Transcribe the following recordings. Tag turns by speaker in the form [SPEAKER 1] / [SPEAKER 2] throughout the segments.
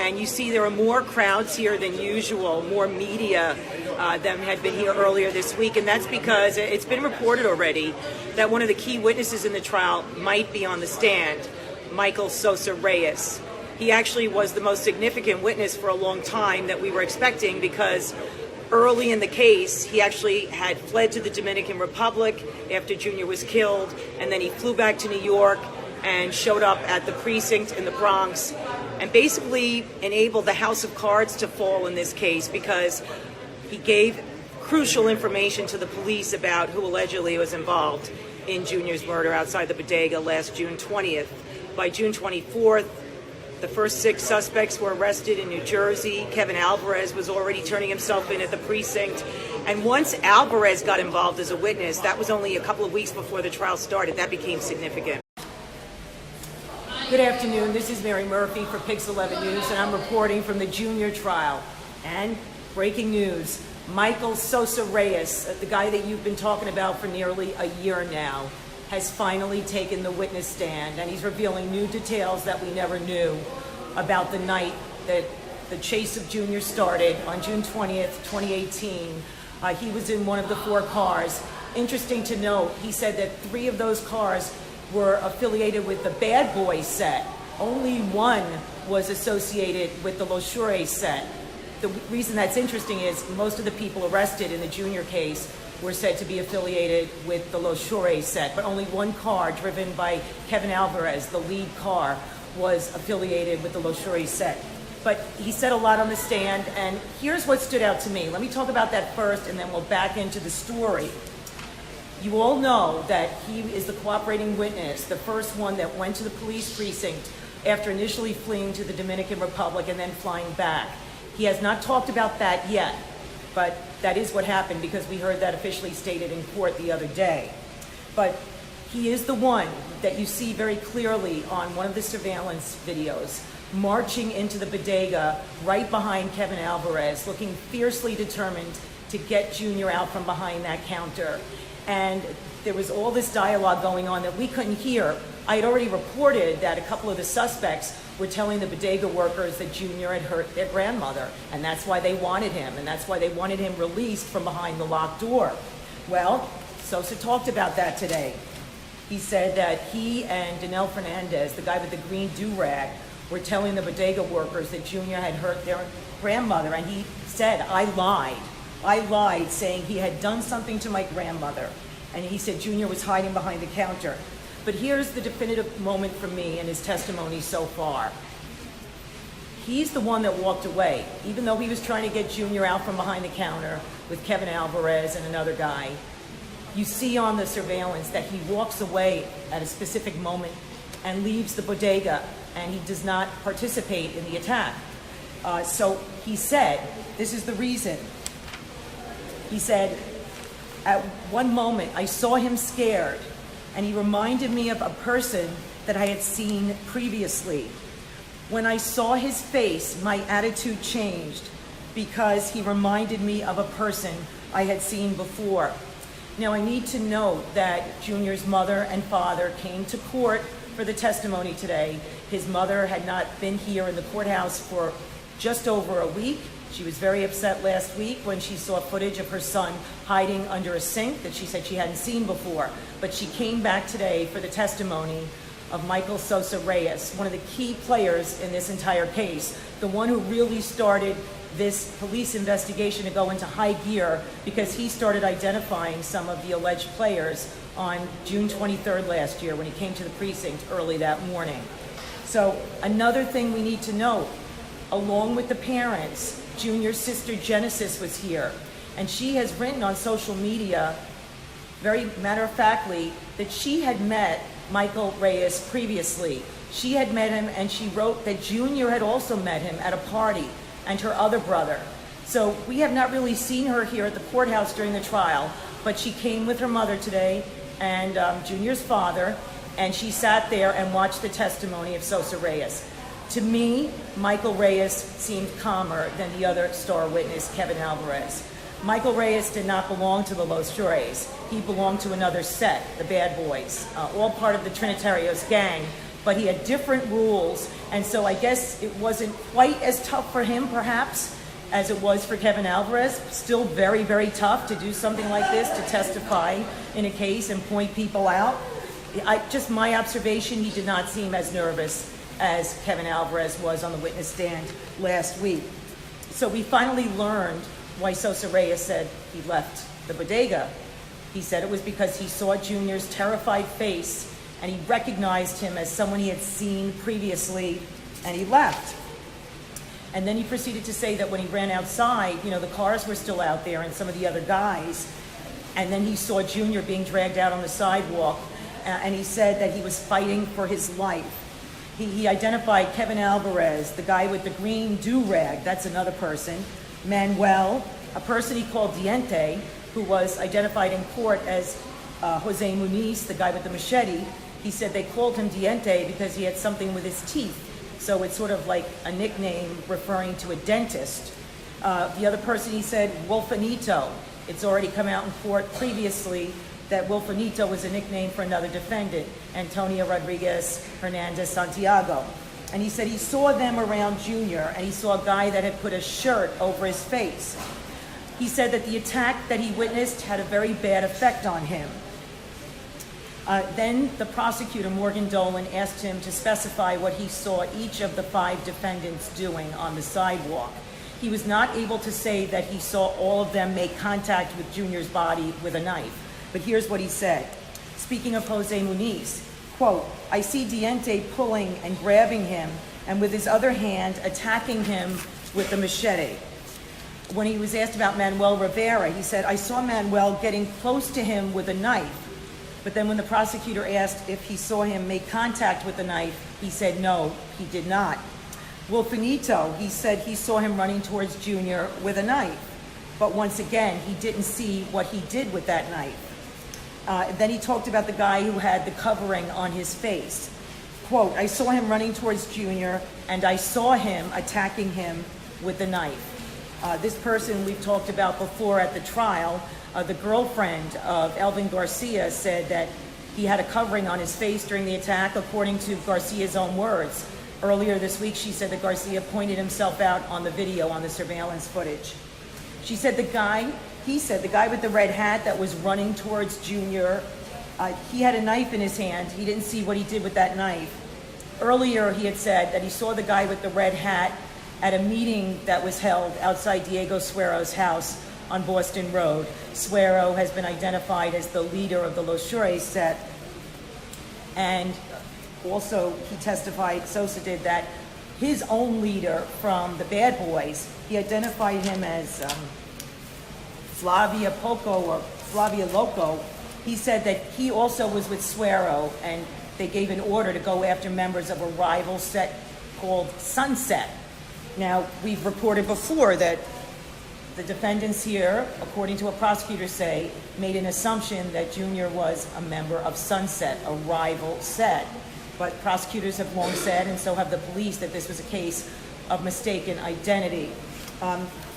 [SPEAKER 1] and you see there are more crowds here than usual, more media than had been here earlier this week, and that's because it's been reported already that one of the key witnesses in the trial might be on the stand, Michael Sosa Reyes. He actually was the most significant witness for a long time that we were expecting, because early in the case, he actually had fled to the Dominican Republic after Junior was killed, and then he flew back to New York and showed up at the precinct in the Bronx and basically enabled the house of cards to fall in this case, because he gave crucial information to the police about who allegedly was involved in Junior's murder outside the bodega last June 20th. By June 24th, the first 6 suspects were arrested in New Jersey. Kevin Alvarez was already turning himself in at the precinct. And once Alvarez got involved as a witness, that was only a couple of weeks before the trial started. That became significant. Good afternoon. This is Mary Murphy for PIX 11 News, and I'm reporting from the Junior trial. And breaking news, Michael Sosa Reyes, the guy that you've been talking about for nearly a year now, has finally taken the witness stand, and he's revealing new details that we never knew about the night that the chase of Junior started on June 20th, 2018. He was in one of the 4 cars. Interesting to note, he said that 3 of those cars were affiliated with the Bad Boys set. Only 1 was associated with the Los Shores set. The reason that's interesting is most of the people arrested in the Junior case were said to be affiliated with the Los Shores set, but only 1 car driven by Kevin Alvarez, the lead car, was affiliated with the Los Shores set. But he said a lot on the stand, and here's what stood out to me. Let me talk about that first, and then we'll back into the story. You all know that he is the cooperating witness, the first one that went to the police precinct after initially fleeing to the Dominican Republic and then flying back. He has not talked about that yet, but that is what happened, because we heard that officially stated in court the other day. But he is the one that you see very clearly on one of the surveillance videos, marching into the bodega right behind Kevin Alvarez, looking fiercely determined to get Junior out from behind that counter. And there was all this dialogue going on that we couldn't hear. I had already reported that a couple of the suspects were telling the bodega workers that Junior had hurt their grandmother, and that's why they wanted him, and that's why they wanted him released from behind the locked door. Well, Sosa talked about that today. He said that he and Danelle Fernandez, the guy with the green do-rag, were telling the bodega workers that Junior had hurt their grandmother, and he said, I lied, saying he had done something to my grandmother. And he said Junior was hiding behind the counter. But here's the definitive moment for me in his testimony so far. He's the one that walked away, even though he was trying to get Junior out from behind the counter with Kevin Alvarez and another guy. You see on the surveillance that he walks away at a specific moment and leaves the bodega, and he does not participate in the attack. So he said, this is the reason. He said, at one moment I saw him scared, and he reminded me of a person that I had seen previously. When I saw his face, my attitude changed because he reminded me of a person I had seen before. Now, I need to note that Junior's mother and father came to court for the testimony today. His mother had not been here in the courthouse for just over a week. She was very upset last week when she saw footage of her son hiding under a sink that she said she hadn't seen before. But she came back today for the testimony of Michael Sosa Reyes, one of the key players in this entire case, the one who really started this police investigation to go into high gear, because he started identifying some of the alleged players on June 23rd last year when he came to the precinct early that morning. So another thing we need to note, along with the parents, Junior's sister Genesis was here, and she has written on social media, very matter-of-factly, that she had met Michael Reyes previously. She had met him, and she wrote that Junior had also met him at a party, and her other brother. So we have not really seen her here at the courthouse during the trial, but she came with her mother today and Junior's father, and she sat there and watched the testimony of Sosa Reyes. To me, Michael Reyes seemed calmer than the other star witness, Kevin Alvarez. Michael Reyes did not belong to the Los Shores. He belonged to another set, the Bad Boys, all part of the Trinitarios gang but he had different rules, and so I guess it wasn't quite as tough for him, perhaps, as it was for Kevin Alvarez. Still very, very tough to do something like this, to testify in a case and point people out. Just my observation, he did not seem as nervous as Kevin Alvarez was on the witness stand last week. So we finally learned why Sosa Reyes said he left the bodega. He said it was because he saw Junior's terrified face and he recognized him as someone he had seen previously, and he left. And then he proceeded to say that when he ran outside, the cars were still out there and some of the other guys, and then he saw Junior being dragged out on the sidewalk, and he said that he was fighting for his life. He identified Kevin Alvarez, the guy with the green do-rag, that's another person, Manuel, a person he called Diente, who was identified in court as Jose Muniz, the guy with the machete. He said they called him Diente because he had something with his teeth. So it's sort of like a nickname referring to a dentist. The other person, he said, Wolfanito. It's already come out in court previously that Wolfanito was a nickname for another defendant, Antonio Rodriguez Hernandez Santiago. And he said he saw them around Junior, and he saw a guy that had put a shirt over his face. He said that the attack that he witnessed had a very bad effect on him. Then the prosecutor, Morgan Dolan, asked him to specify what he saw each of the 5 defendants doing on the sidewalk. He was not able to say that he saw all of them make contact with Junior's body with a knife. But here's what he said. Speaking of Jose Muniz, quote, I see Diente pulling and grabbing him and with his other hand attacking him with the machete. When he was asked about Manuel Rivera, he said, I saw Manuel getting close to him with a knife. But then when the prosecutor asked if he saw him make contact with the knife, he said no, he did not. Wolfanito, he said he saw him running towards Junior with a knife. But once again, he didn't see what he did with that knife. Then he talked about the guy who had the covering on his face. Quote, I saw him running towards Junior, and I saw him attacking him with the knife. This person we've talked about before at the trial, the girlfriend of Elvin Garcia, said that he had a covering on his face during the attack, according to Garcia's own words. Earlier this week, she said that Garcia pointed himself out on the video, on the surveillance footage. She said the guy with the red hat that was running towards Junior, he had a knife in his hand. He didn't see what he did with that knife. Earlier, he had said that he saw the guy with the red hat at a meeting that was held outside Diego Suero's house on Boston Road. Suero has been identified as the leader of the Los Chures set. And also, he testified, Sosa did, that his own leader from the Bad Boys, he identified him as Flavia Poco or Flavia Loco. He said that he also was with Suero, and they gave an order to go after members of a rival set called Sunset. Now, we've reported before that the defendants here, according to what prosecutors say, made an assumption that Junior was a member of Sunset, a rival set. But prosecutors have long said, and so have the police, that this was a case of mistaken identity.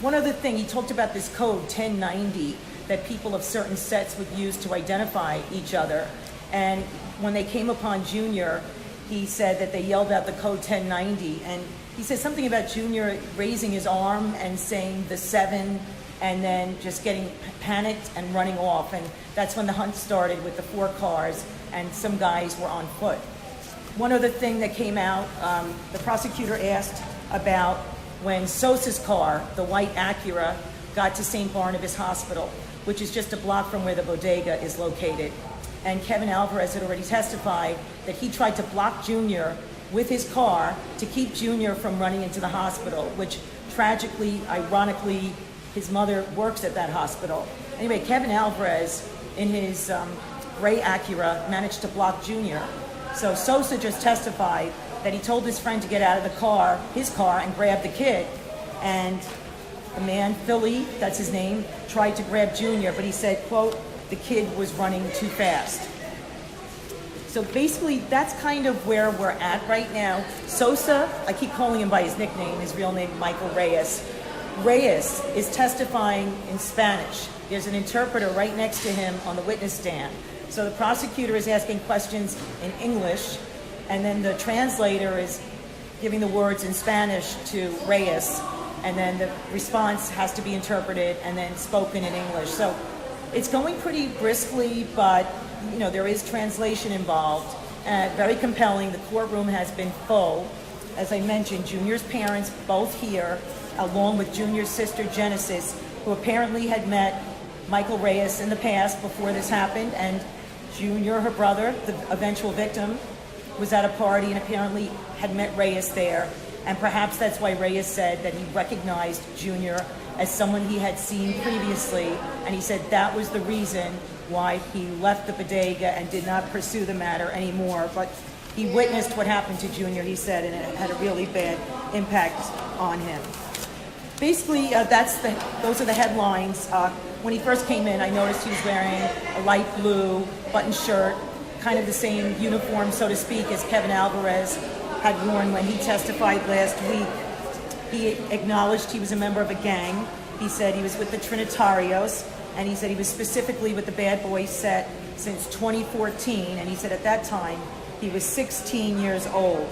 [SPEAKER 1] One other thing, he talked about this code 1090 that people of certain sets would use to identify each other. And when they came upon Junior, he said that they yelled out the code 1090, and he said something about Junior raising his arm and saying the 7, and then just getting panicked and running off. And that's when the hunt started with the 4 cars, and some guys were on foot. One other thing that came out, the prosecutor asked about when Sosa's car, the white Acura, got to St. Barnabas Hospital, which is just a block from where the bodega is located. And Kevin Alvarez had already testified that he tried to block Junior with his car to keep Junior from running into the hospital, which tragically, ironically, his mother works at that hospital. Anyway, Kevin Alvarez, in his gray Acura, managed to block Junior. So Sosa just testified that he told his friend to get out of the car, his car, and grab the kid. And the man, Philly, that's his name, tried to grab Junior, but he said, quote, the kid was running too fast. So basically, that's kind of where we're at right now. Sosa, I keep calling him by his nickname, his real name, Michael Reyes. Reyes is testifying in Spanish. There's an interpreter right next to him on the witness stand. So the prosecutor is asking questions in English, and then the translator is giving the words in Spanish to Reyes, and then the response has to be interpreted and then spoken in English. So it's going pretty briskly, but there is translation involved. Very compelling. The courtroom has been full. As I mentioned, Junior's parents both here, along with Junior's sister Genesis, who apparently had met Michael Reyes in the past before this happened, and Junior, her brother, the eventual victim, was at a party and apparently had met Reyes there. And perhaps that's why Reyes said that he recognized Junior as someone he had seen previously, and he said that was the reason why he left the bodega and did not pursue the matter anymore. But he witnessed what happened to Junior, he said, and it had a really bad impact on him. Basically, those are the headlines. When he first came in, I noticed he was wearing a light blue button shirt, kind of the same uniform, so to speak, as Kevin Alvarez had worn when he testified last week. He acknowledged he was a member of a gang. He said he was with the Trinitarios, and he said he was specifically with the Bad Boys set since 2014, and he said at that time he was 16 years old.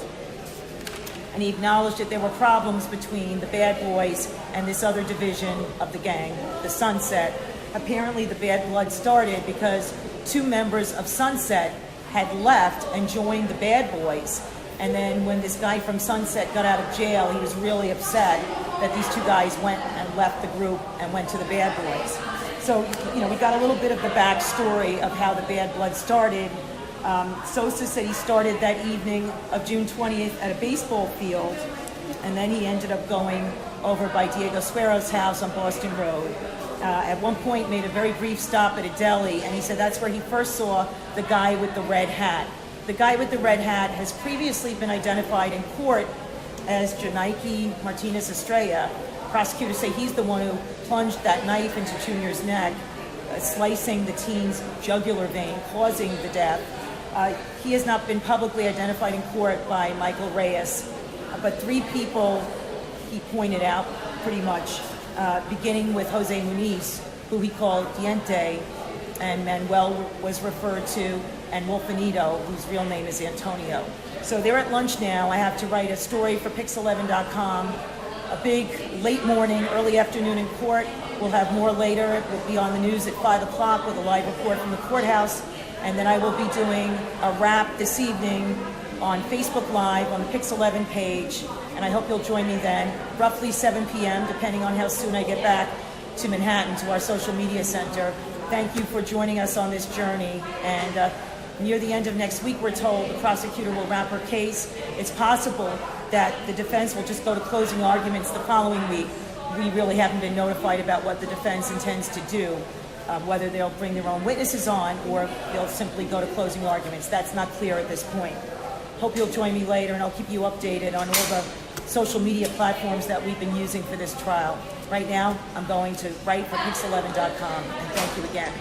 [SPEAKER 1] And he acknowledged that there were problems between the Bad Boys and this other division of the gang, the Sunset. Apparently the bad blood started because two members of Sunset had left and joined the Bad Boys. And then when this guy from Sunset got out of jail, he was really upset that these two guys went and left the group and went to the Bad Boys. So, we got a little bit of the backstory of how the bad blood started. Sosa said he started that evening of June 20th at a baseball field, and then he ended up going over by Diego Suero's house on Boston Road. At one point made a very brief stop at a deli, and he said that's where he first saw the guy with the red hat. The guy with the red hat has previously been identified in court as Jonaiki Martinez Estrella. Prosecutors say he's the one who plunged that knife into Junior's neck, slicing the teen's jugular vein, causing the death. He has not been publicly identified in court by Michael Reyes, but three people he pointed out pretty much, beginning with Jose Muniz, who he called Diente, and Manuel was referred to, and Wolfenito, whose real name is Antonio. So they're at lunch now. I have to write a story for PIX11.com. A big late morning, early afternoon in court. We'll have more later. It will be on the news at 5 o'clock with a live report from the courthouse. And then I will be doing a wrap this evening on Facebook Live on the PIX11 page. And I hope you'll join me then, roughly 7 p.m., depending on how soon I get back to Manhattan, to our social media center. Thank you for joining us on this journey. And near the end of next week, we're told the prosecutor will wrap her case. It's possible that the defense will just go to closing arguments the following week. We really haven't been notified about what the defense intends to do, whether they'll bring their own witnesses on or they'll simply go to closing arguments. That's not clear at this point. Hope you'll join me later, and I'll keep you updated on all the social media platforms that we've been using for this trial. Right now, I'm going to write for PIX11.com, and thank you again.